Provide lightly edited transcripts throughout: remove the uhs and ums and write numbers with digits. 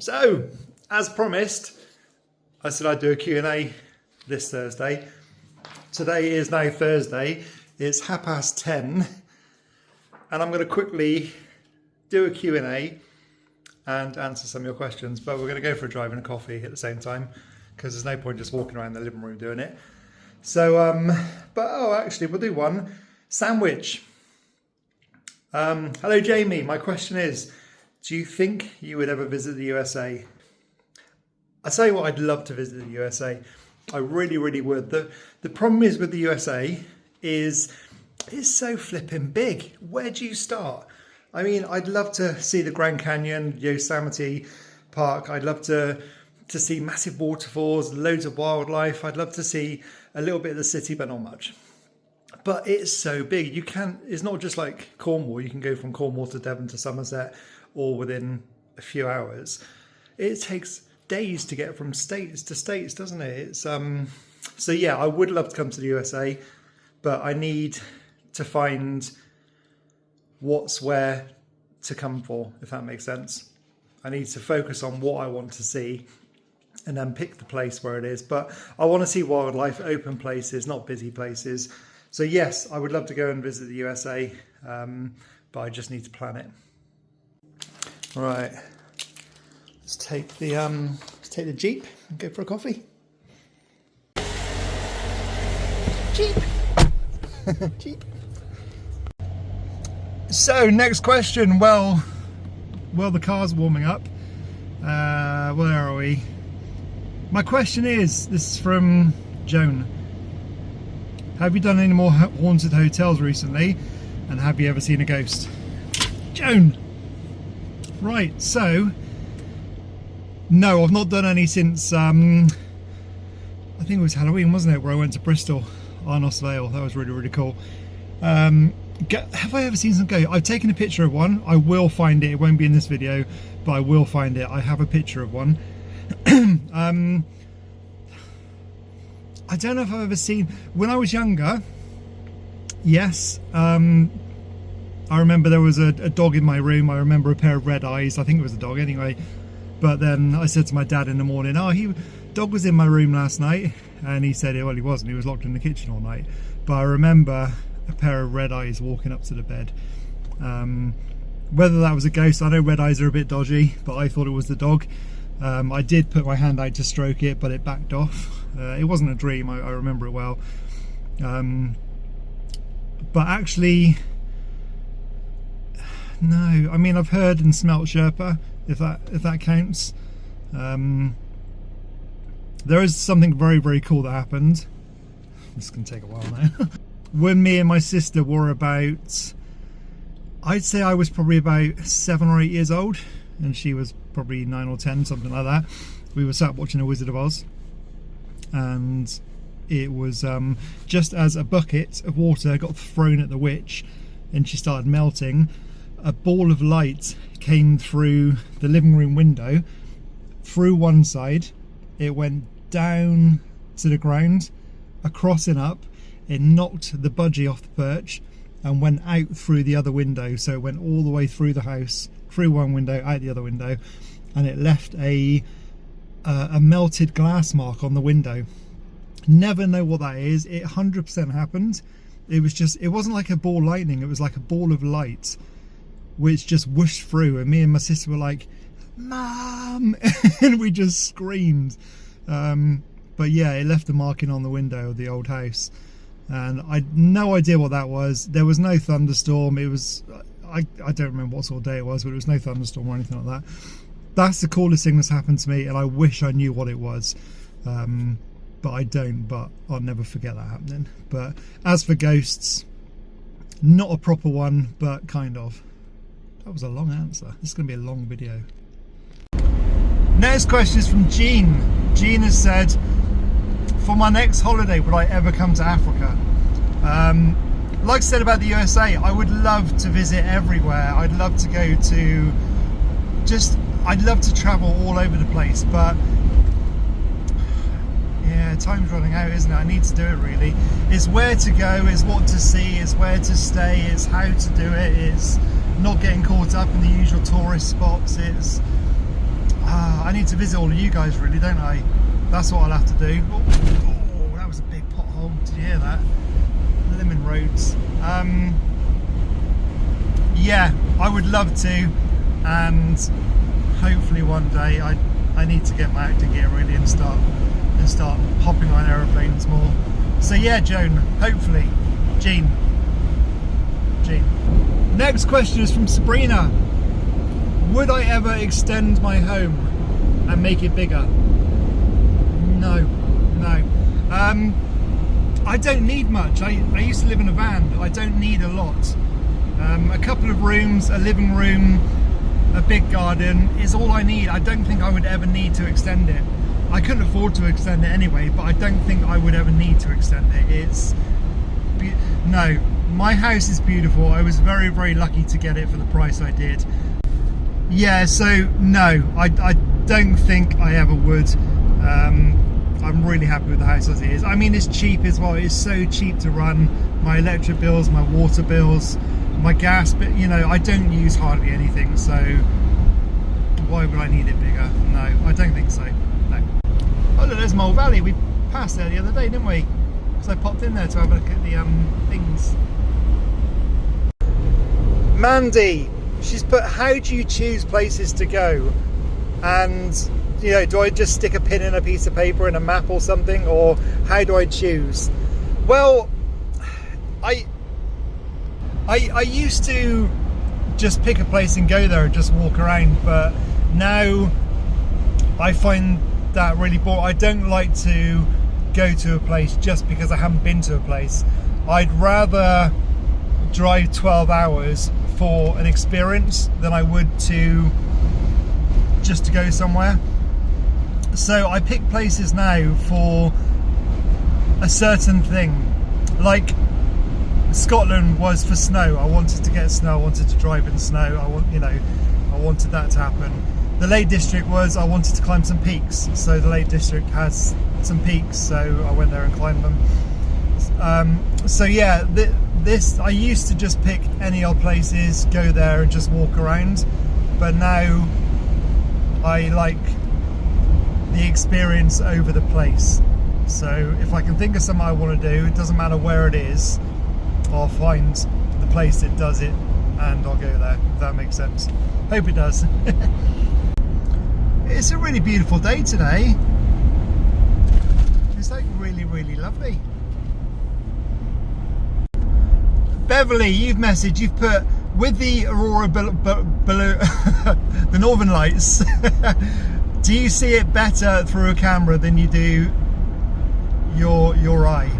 So, as promised, I said I'd do a Q&A this Thursday. Today is now Thursday. It's 10:30, and I'm going to quickly do a Q&A and answer some of your questions. But we're going to go for a drive and a coffee at the same time, because there's no point just walking around the living room doing it. So, actually, we'll do one. Sandwich. Hello, Jamie. My question is, do you think you would ever visit the USA? I tell you what, I'd love to visit the USA. I really, really would. The problem is with the USA is it's so flipping big. Where do you start? I mean, I'd love to see the Grand Canyon, Yosemite Park. I'd love to see massive waterfalls, loads of wildlife. I'd love to see a little bit of the city, but not much. But it's so big. It's not just like Cornwall. You can go from Cornwall to Devon to Somerset all within a few hours. It takes days to get from states to states, doesn't it? It's so yeah, I would love to come to the USA, but I need to find what's where to come for, if that makes sense. I need to focus on what I want to see and then pick the place where it is. But I want to see wildlife, open places, not busy places. So yes, I would love to go and visit the USA, but I just need to plan it. All right, let's take the Jeep and go for a coffee. Jeep. Jeep. So next question. Well, the car's warming up. Where are we? My question is, this is from Joan. Have you done any more haunted hotels recently? And have you ever seen a ghost? Joan. Right, so no, I've not done any since I think it was Halloween, wasn't it, where I went to Bristol, Arnos Vale. That was really, really cool. Have I ever seen some ghosts? I've taken a picture of one. I will find it. It won't be in this video, but I will find it. I have a picture of one. I don't know if I've ever seen, when I was younger, yes, I remember there was a dog in my room. I remember a pair of red eyes. I think it was a dog anyway. But then I said to my dad in the morning, dog was in my room last night. And he said, well, he wasn't. He was locked in the kitchen all night. But I remember a pair of red eyes walking up to the bed. Whether that was a ghost, I know red eyes are a bit dodgy, but I thought it was the dog. I did put my hand out to stroke it, but it backed off. It wasn't a dream. I remember it well. But actually, no. I mean, I've heard and smelt Sherpa, if that counts. There is something very, very cool that happened. This is going to take a while now. When me and my sister were about, I'd say I was probably about 7 or 8 years old, and she was probably 9 or 10, something like that. We were sat watching The Wizard of Oz, and it was just as a bucket of water got thrown at the witch and she started melting, a ball of light came through the living room window, through one side, it went down to the ground, across and up, it knocked the budgie off the perch and went out through the other window. So it went all the way through the house, through one window, out the other window, and it left a melted glass mark on the window. Never know what that is. It 100% happened. It wasn't like a ball of lightning, it was like a ball of light which just whooshed through, and me and my sister were like, "Mum!" and we just screamed. But yeah, it left a marking on the window of the old house, and I had no idea what that was. There was no thunderstorm. It was, I don't remember what sort of day it was, but it was no thunderstorm or anything like that. That's the coolest thing that's happened to me, and I wish I knew what it was. But I don't, but I'll never forget that happening. But as for ghosts, not a proper one, but kind of. That was a long answer. This is going to be a long video. Next question is from Jean. Jean has said, for my next holiday, would I ever come to Africa? Like I said about the USA, I would love to visit everywhere. I'd love to go to I'd love to travel all over the place, but yeah, time's running out, isn't it? I need to do it really. It's where to go, it's what to see, it's where to stay, it's how to do it, it's not getting caught up in the usual tourist spots. It's need to visit all of you guys, really, don't I? That's what I'll have to do. Oh, that was a big pothole. Did you hear that? Lemon roads. Yeah, I would love to, and hopefully one day I need to get my acting gear really and start hopping on aeroplanes more. So yeah, Joan, hopefully. Jean. Next question is from Sabrina. Would I ever extend my home and make it bigger? No. I don't need much. I used to live in a van. I don't need a lot. A couple of rooms, a living room, a big garden is all I need. I don't think I would ever need to extend it. I couldn't afford to extend it anyway, but I don't think I would ever need to extend it. No, my house is beautiful. I was very, very lucky to get it for the price I did. Yeah, so no, I don't think I ever would. I'm really happy with the house as it is. I mean, it's cheap as well. It's so cheap to run. My electric bills, my water bills, my gas, but you know, I don't use hardly anything, so why would I need it bigger? No, I don't think so. No. Oh look, there's Mole Valley. We passed there the other day, didn't we? So I popped in there to have a look at the things. Mandy, she's put, how do you choose places to go? And you know, do I just stick a pin in a piece of paper in a map or something, or how do I choose? Well, I used to just pick a place and go there and just walk around, but now I find that really boring. I don't like to go to a place just because I haven't been to a place. I'd rather drive 12 hours for an experience than I would to just to go somewhere. So I pick places now for a certain thing. Like Scotland was for snow. I wanted to get snow. I wanted to drive in snow. I wanted that to happen. The Lake District was, I wanted to climb some peaks. So the Lake District has some peaks, so I went there and climbed them. So yeah, this I used to just pick any old places, go there and just walk around. But now I like the experience over the place. So if I can think of something I want to do, it doesn't matter where it is, I'll find the place that does it and I'll go there, if that makes sense. Hope it does. It's a really beautiful day today. It's like really, really lovely. Beverly, you've messaged, you've put, with the aurora the northern lights, do you see it better through a camera than you do your eye?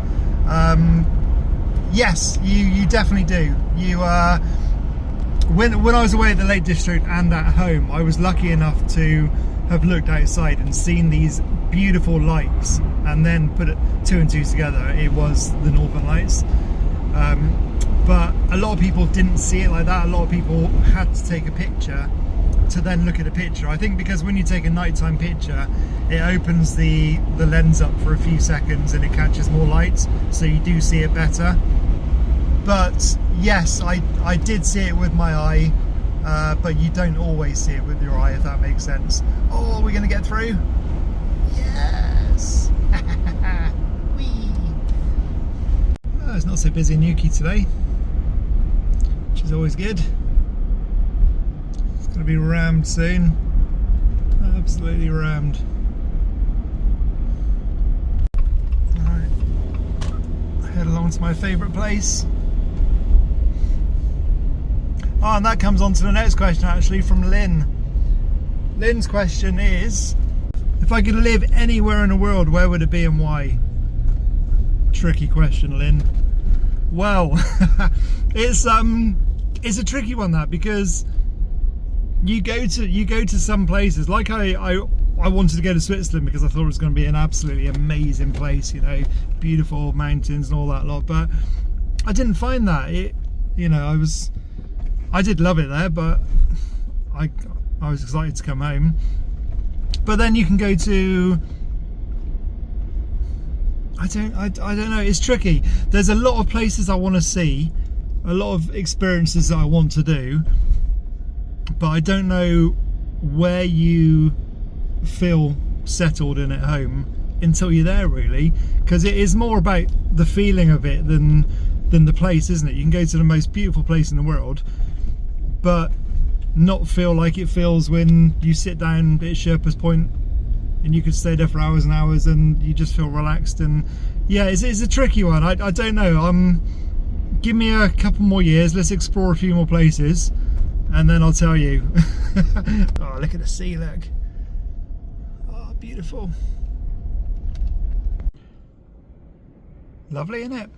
Yes, you definitely do. You when I was away at the Lake District and at home, I was lucky enough to have looked outside and seen these beautiful lights, and then put it two and two together. It was the northern lights. But a lot of people didn't see it like that. A lot of people had to take a picture to then look at a picture. I think because when you take a nighttime picture, it opens the lens up for a few seconds and it catches more light, so you do see it better. But yes, I did see it with my eye, but you don't always see it with your eye, if that makes sense. Oh, are we going to get through? Yes! Whee! Oh, it's not so busy in Newquay today, which is always good. It's going to be rammed soon. Absolutely rammed. Alright, head along to my favourite place. Oh, and that comes on to the next question, actually, from Lynn. Lynn's question is, if I could live anywhere in the world, where would it be and why? Tricky question, Lynn. Well, it's a tricky one, that, because you go to some places, like I wanted to go to Switzerland because I thought it was going to be an absolutely amazing place, you know, beautiful mountains and all that lot, but I didn't find that. I did love it there, but I was excited to come home. But then you can go to, I don't know, it's tricky. There's a lot of places I want to see, a lot of experiences that I want to do, but I don't know where you feel settled and at home until you're there, really, because it is more about the feeling of it than the place, isn't it? You can go to the most beautiful place in the world but not feel like it feels when you sit down at Sherpa's Point and you could stay there for hours and hours and you just feel relaxed. And yeah, it's a tricky one. I don't know. Give me a couple more years, let's explore a few more places, and then I'll tell you. Oh, look at the sea, look. Oh, beautiful. Lovely, isn't it?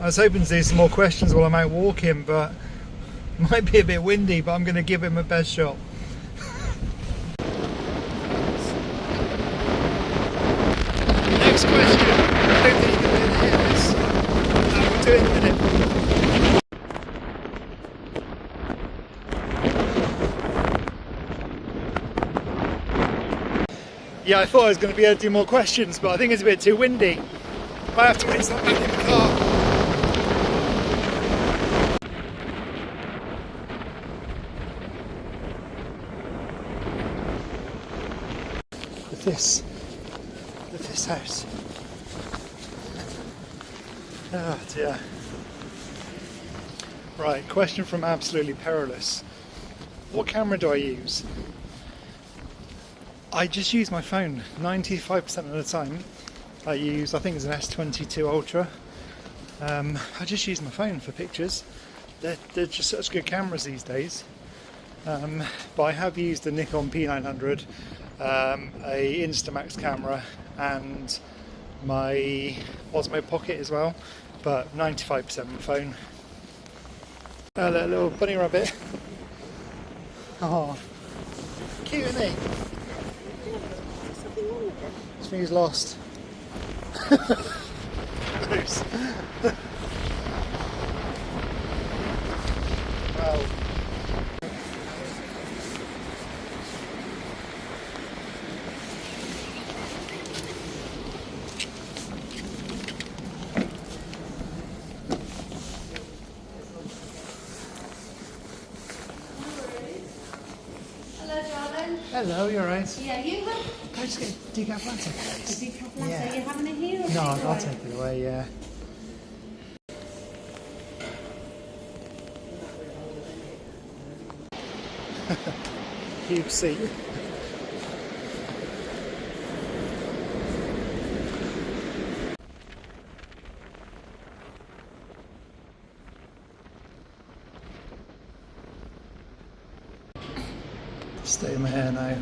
I was hoping to do some more questions while I'm out walking, but it might be a bit windy, but I'm going to give it my best shot. Next question. I don't think you're going to hear this. We'll do it in a minute. Yeah, I thought I was going to be able to do more questions, but I think it's a bit too windy. I have to wait till I'm back in the car. This house. Oh dear. Right, question from Absolutely Perilous. What camera do I use? I just use my phone 95% of the time. I think it's an S22 Ultra. I just use my phone for pictures. They're just such good cameras these days. But I have used a Nikon P900, a Instamax camera, and my Osmo Pocket as well. But 95% my phone. A little bunny rabbit. Oh, cute, isn't he? I think he's lost. Close. Wow. Hello, you alright? Yeah, you have Can I just get a decaf latte, please? a decaf latte. Yeah. Are you having it here? Or No, I'll take it away, yeah. Huge seat. Stay in my hair now.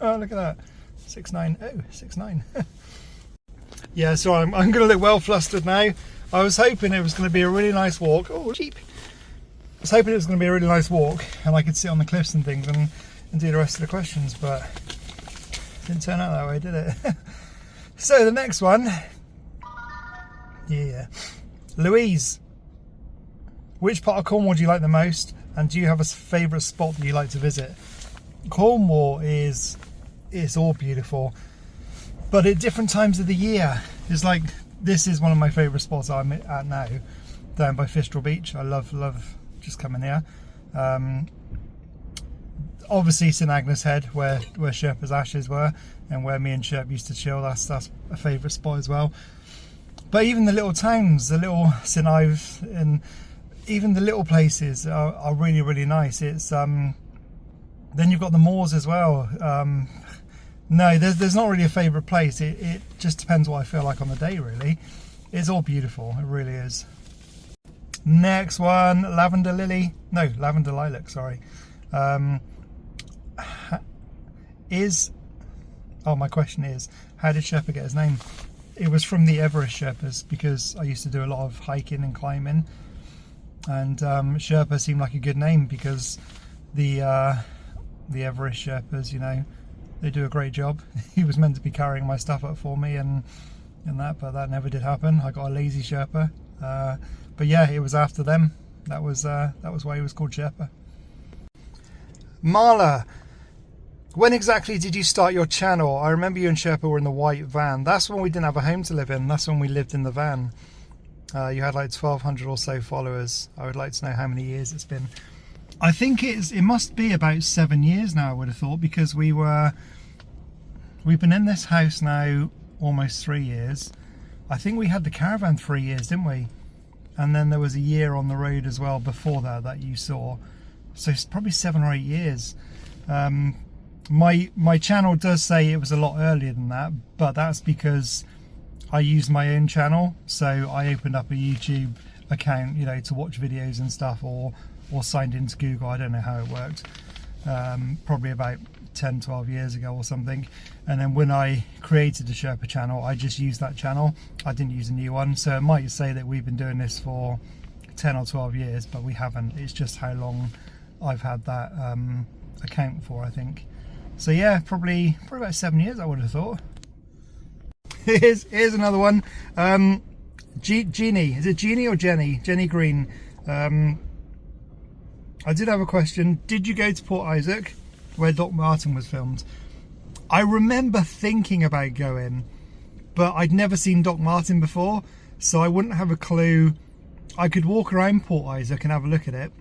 Oh, look at that. 690, 69. Yeah, so I'm going to look well flustered now. I was hoping it was going to be a really nice walk. Oh, cheap. I was hoping it was going to be a really nice walk and I could sit on the cliffs and things and do the rest of the questions, but it didn't turn out that way, did it? So the next one. Yeah. Louise. Which part of Cornwall do you like the most? And do you have a favourite spot that you like to visit? Cornwall is all beautiful, but at different times of the year. It's like, this is one of my favourite spots I'm at now, down by Fistral Beach. I love just coming here. Obviously St Agnes Head, where Sherpa's ashes were, and where me and Sherpa used to chill. That's a favourite spot as well. But even the little towns, the little St Ives, and even the little places are really, really nice. It's then you've got the moors as well. No, there's not really a favourite place. It just depends what I feel like on the day, really. It's all beautiful, it really is. Next one, lavender lilac, sorry. My question is, how did Sherpa get his name? It was from the Everest Sherpas, because I used to do a lot of hiking and climbing, and Sherpa seemed like a good name because the Everest Sherpas, you know, they do a great job. He was meant to be carrying my stuff up for me and that, but that never did happen. I got a lazy Sherpa, but yeah, it was after them. That was why he was called Sherpa. Marla, When exactly did you start your channel? I remember you and Sherpa were in the white van. That's when we didn't have a home to live in. That's when we lived in the van. You had like 1,200 or so followers. I would like to know how many years it's been. I think it must be about 7 years now, I would have thought, because we've been in this house now almost 3 years. I think we had the caravan 3 years, didn't we? And then there was a year on the road as well before that you saw. So it's probably 7 or 8 years. My channel does say it was a lot earlier than that, but that's because I used my own channel. So I opened up a YouTube account, you know, to watch videos and stuff, or signed into Google. I don't know how it worked. Probably about 10, 12 years ago or something. And then when I created the Sherpa channel, I just used that channel. I didn't use a new one. So it might say that we've been doing this for 10 or 12 years, but we haven't. It's just how long I've had that account for, I think. So yeah, probably about 7 years, I would have thought. Here's another one. Jeannie, is it Jeannie or Jenny? Jenny Green. I did have a question. Did you go to Port Isaac, where Doc Martin was filmed? I remember thinking about going, but I'd never seen Doc Martin before, so I wouldn't have a clue. I could walk around Port Isaac and have a look at it,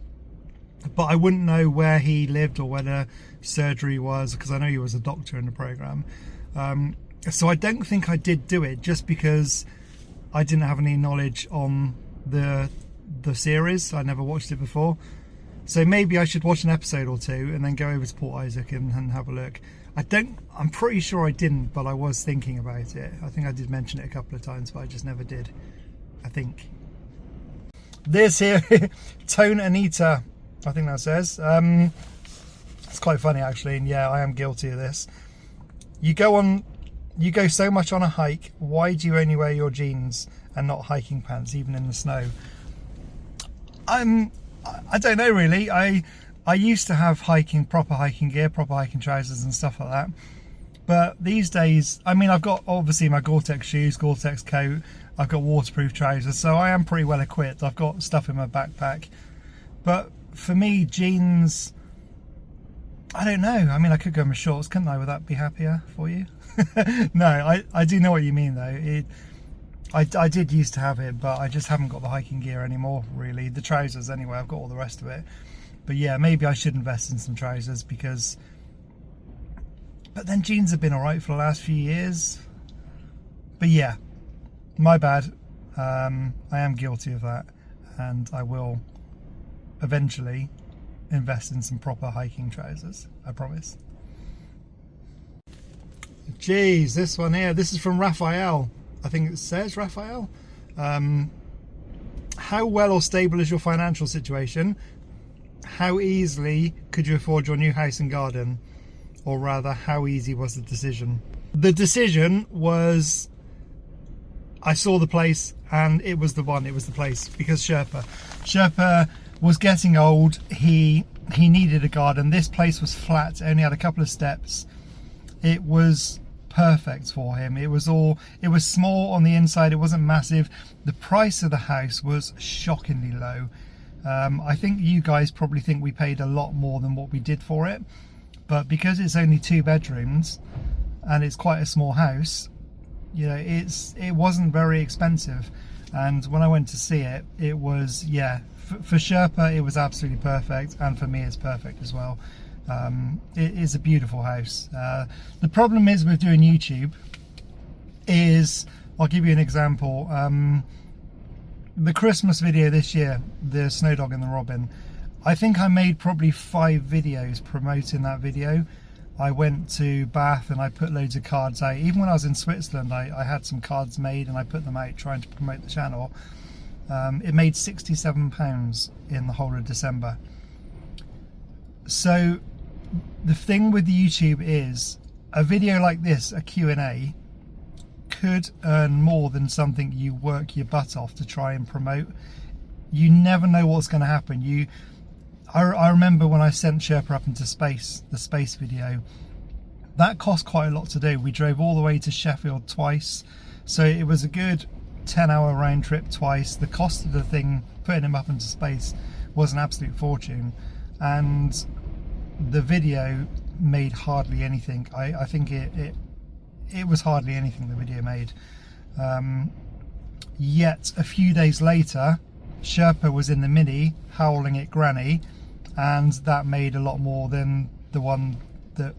but I wouldn't know where he lived or where the surgery was, because I know he was a doctor in the programme. So I don't think I did do it, just because I didn't have any knowledge on the series. I never watched it before. So maybe I should watch an episode or two and then go over to Port Isaac and have a look. I'm pretty sure I didn't, but I was thinking about it. I think I did mention it a couple of times, but I just never did, I think. This here, Tone Anita, I think that says. It's quite funny actually, and yeah, I am guilty of this. You go so much on a hike, why do you only wear your jeans and not hiking pants, even in the snow? I don't know really. I used to have proper hiking gear, proper hiking trousers and stuff like that. But these days, I mean, I've got obviously my Gore-Tex shoes, Gore-Tex coat, I've got waterproof trousers, so I am pretty well equipped. I've got stuff in my backpack. But for me, jeans, I don't know. I mean, I could go in my shorts, couldn't I? Would that be happier for you? No, I do know what you mean though. I did used to have it, but I just haven't got the hiking gear anymore, really. The trousers anyway, I've got all the rest of it. But yeah, maybe I should invest in some trousers, because... But then jeans have been alright for the last few years. But yeah, my bad. I am guilty of that, and I will eventually invest in some proper hiking trousers, I promise. Jeez, this one here, this is from Raphael. I think it says Raphael. How well or stable is your financial situation? How easily could you afford your new house and garden? Or rather, how easy was the decision? The decision was, I saw the place and it was the one, it was the place, because Sherpa was getting old. He needed a garden. This place was flat, only had a couple of steps. It was perfect for him. It was small on the inside, it wasn't massive. The price of the house was shockingly low. I think you guys probably think we paid a lot more than what we did for it, but because it's only 2 bedrooms and it's quite a small house, you know, it wasn't very expensive. And when I went to see it, it was, yeah, for Sherpa it was absolutely perfect, and for me it's perfect as well. It is a beautiful house. The problem is with doing YouTube is, I'll give you an example. The Christmas video this year, the Snowdog and the Robin, I think I made probably 5 videos promoting that video. I went to Bath and I put loads of cards out. Even when I was in Switzerland, I had some cards made and I put them out trying to promote the channel. It made £67 in the whole of December. So the thing with YouTube is, a video like this, a Q&A, could earn more than something you work your butt off to try and promote. You never know what's going to happen. I remember when I sent Sherpa up into space, the space video, that cost quite a lot to do. We drove all the way to Sheffield twice, so it was a good 10-hour round trip twice. The cost of the thing, putting him up into space, was an absolute fortune. And the video, made hardly anything. I think it was hardly anything the video made. Yet a few days later, Sherpa was in the Mini howling at Granny, and that made a lot more than the one that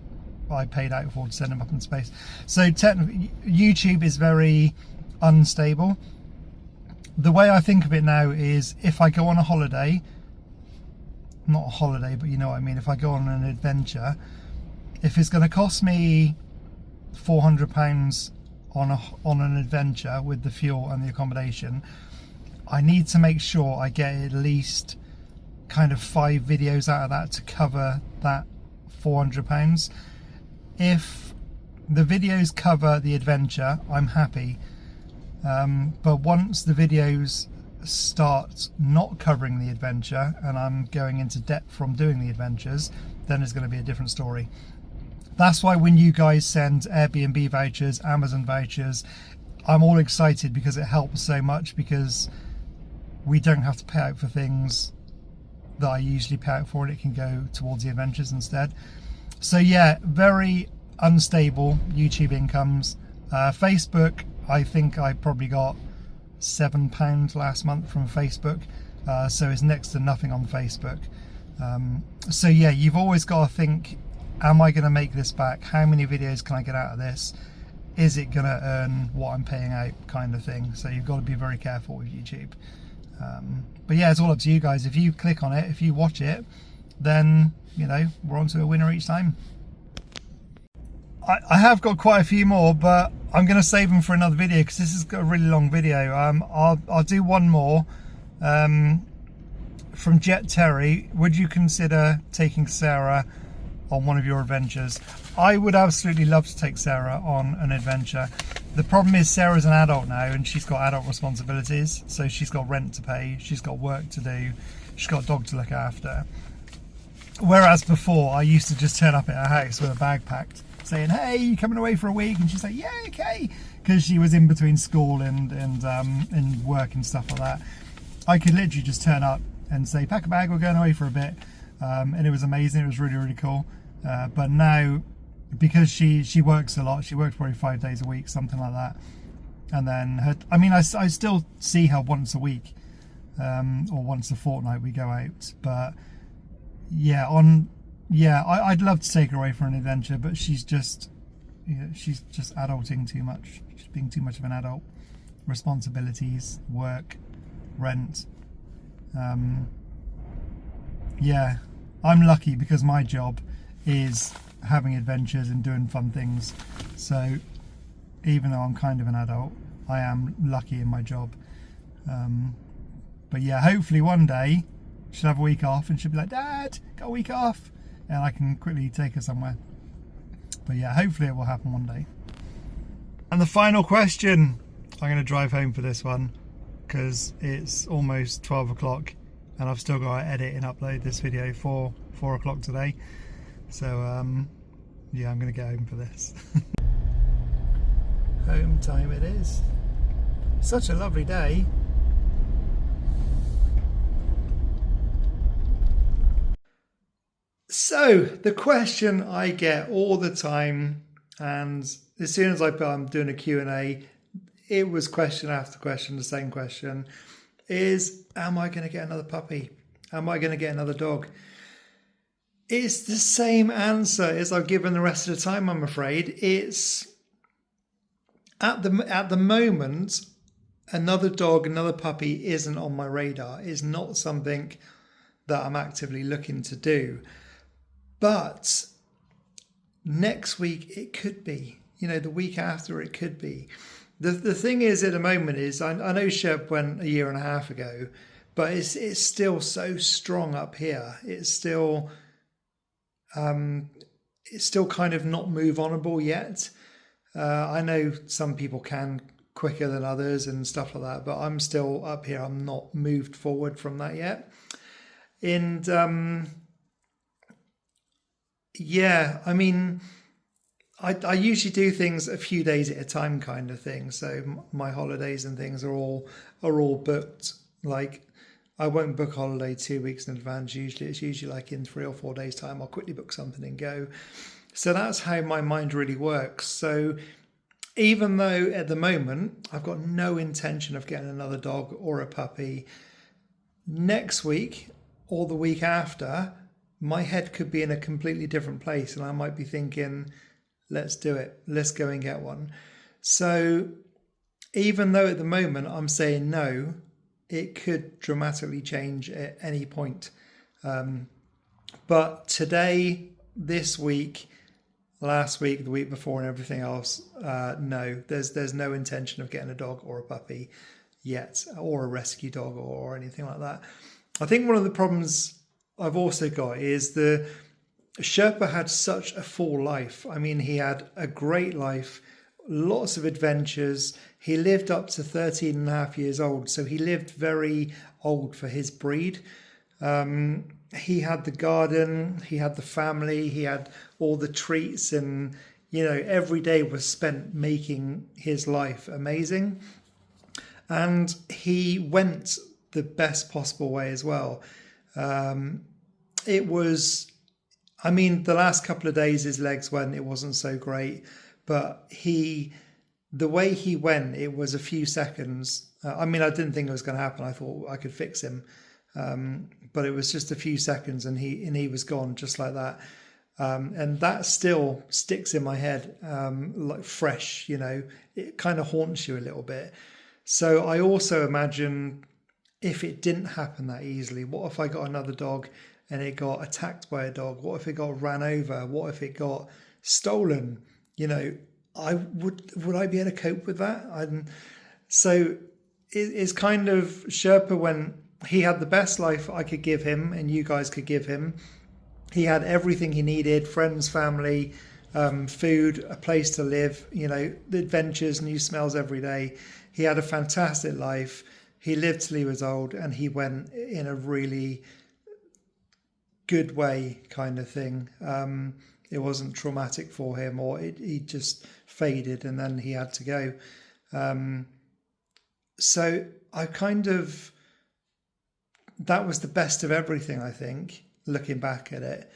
I paid out for to send him up in space. So technically, YouTube is very unstable. The way I think of it now is, if I go on a holiday, not a holiday, but you know what I mean, if I go on an adventure, if it's going to cost me £400 on an adventure with the fuel and the accommodation, I need to make sure I get at least kind of 5 videos out of that to cover that £400. If the videos cover the adventure, I'm happy. But once the videos start not covering the adventure and I'm going into debt from doing the adventures, then it's going to be a different story. That's why when you guys send Airbnb vouchers, Amazon vouchers, I'm all excited, because it helps so much, because we don't have to pay out for things that I usually pay out for, and it can go towards the adventures instead. So yeah, very unstable YouTube incomes. Facebook, I think I probably got £7 last month from Facebook, so it's next to nothing on Facebook. So yeah, you've always got to think, am I going to make this back? How many videos can I get out of this? Is it going to earn what I'm paying out, kind of thing? So you've got to be very careful with YouTube. But yeah, it's all up to you guys. If you click on it, if you watch it, then, you know, we're on to a winner each time. I have got quite a few more, but I'm going to save them for another video, because this is a really long video. I'll do one more. From Jet Terry: would you consider taking Sarah on one of your adventures? I would absolutely love to take Sarah on an adventure. The problem is, Sarah's an adult now, and she's got adult responsibilities. So she's got rent to pay, she's got work to do, she's got a dog to look after. Whereas before, I used to just turn up at her house with a bag packed, saying, hey, you coming away for a week? And she's like, yeah, okay, because she was in between school and work and stuff like that. I could literally just turn up and say, pack a bag, we're going away for a bit. And it was amazing, it was really, really cool. But now, because she works a lot, she works probably 5 days a week, something like that. And then I still see her once a week, or once a fortnight we go out. But yeah, I'd love to take her away for an adventure, but she's just adulting too much. She's being too much of an adult. Responsibilities, work, rent. Yeah, I'm lucky, because my job is having adventures and doing fun things. So even though I'm kind of an adult, I am lucky in my job. But yeah, hopefully one day she'll have a week off and she'll be like, Dad, got a week off, and I can quickly take her somewhere. But yeah, hopefully it will happen one day. And the final question, I'm going to drive home for this one, because it's almost 12 o'clock and I've still got to edit and upload this video for 4 o'clock today. So yeah, I'm going to get home for this. Home time it is. Such a lovely day. So the question I get all the time, and as soon as I put I'm doing a Q&A, it was question after question, the same question, is, am I going to get another puppy? Am I going to get another dog? It's the same answer as I've given the rest of the time, I'm afraid. It's at the moment, another dog, another puppy isn't on my radar. It's not something that I'm actively looking to do. But next week it could be. You know, the week after it could be. The thing is, at the moment, is I know Sherp went 1.5 years ago, but it's still so strong up here. It's still kind of not move-onable yet. I know some people can quicker than others and stuff like that, but I'm still up here. I'm not moved forward from that yet. And yeah, I mean, I usually do things a few days at a time, kind of thing. So my holidays and things are all booked. Like, I won't book holiday 2 weeks in advance. It's usually like in 3 or 4 days time, I'll quickly book something and go. So that's how my mind really works. So even though at the moment I've got no intention of getting another dog or a puppy, next week or the week after, my head could be in a completely different place and I might be thinking, let's do it. Let's go and get one. So even though at the moment I'm saying no, it could dramatically change at any point. But today, this week, last week, the week before, and everything else, no, there's no intention of getting a dog or a puppy yet, or a rescue dog or anything like that. I think one of the problems I've also got is the Sherpa had such a full life. I mean, he had a great life, lots of adventures. He lived up to 13 and a half years old, so he lived very old for his breed. He had the garden, he had the family, he had all the treats, and every day was spent making his life amazing. And he went the best possible way as well. It was, I mean, the last couple of days his legs went, it wasn't so great, but the way he went, it was a few seconds. I mean, I didn't think it was going to happen. I thought I could fix him. But it was just a few seconds and he was gone just like that. And that still sticks in my head, like fresh, it kind of haunts you a little bit. So I also imagine if it didn't happen that easily, what if I got another dog and it got attacked by a dog? What if it got ran over? What if it got stolen? I would I be able to cope with that? So it's kind of Sherpa when he had the best life I could give him and you guys could give him. He had everything he needed, friends, family, food, a place to live, the adventures, new smells every day. He had a fantastic life. He lived till he was old and he went in a really good way kind of thing. It wasn't traumatic for him, or he just faded and then he had to go. So I that was the best of everything, I think, looking back at it.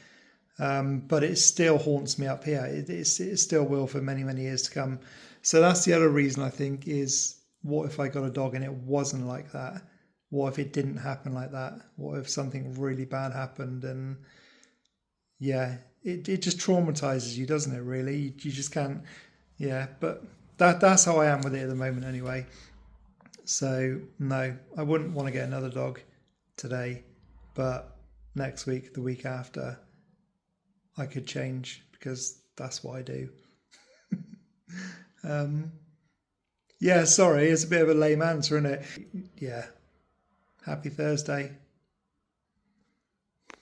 But it still haunts me up here. It still will for many, many years to come. So that's the other reason, I think, is what if I got a dog and it wasn't like that? What if it didn't happen like that? What if something really bad happened? And yeah, it just traumatizes you, doesn't it, really? You just can't, but that's how I am with it at the moment anyway. So no, I wouldn't want to get another dog today, but next week, the week after, I could change because that's what I do. Sorry, it's a bit of a lame answer, isn't it? Yeah. Happy Thursday.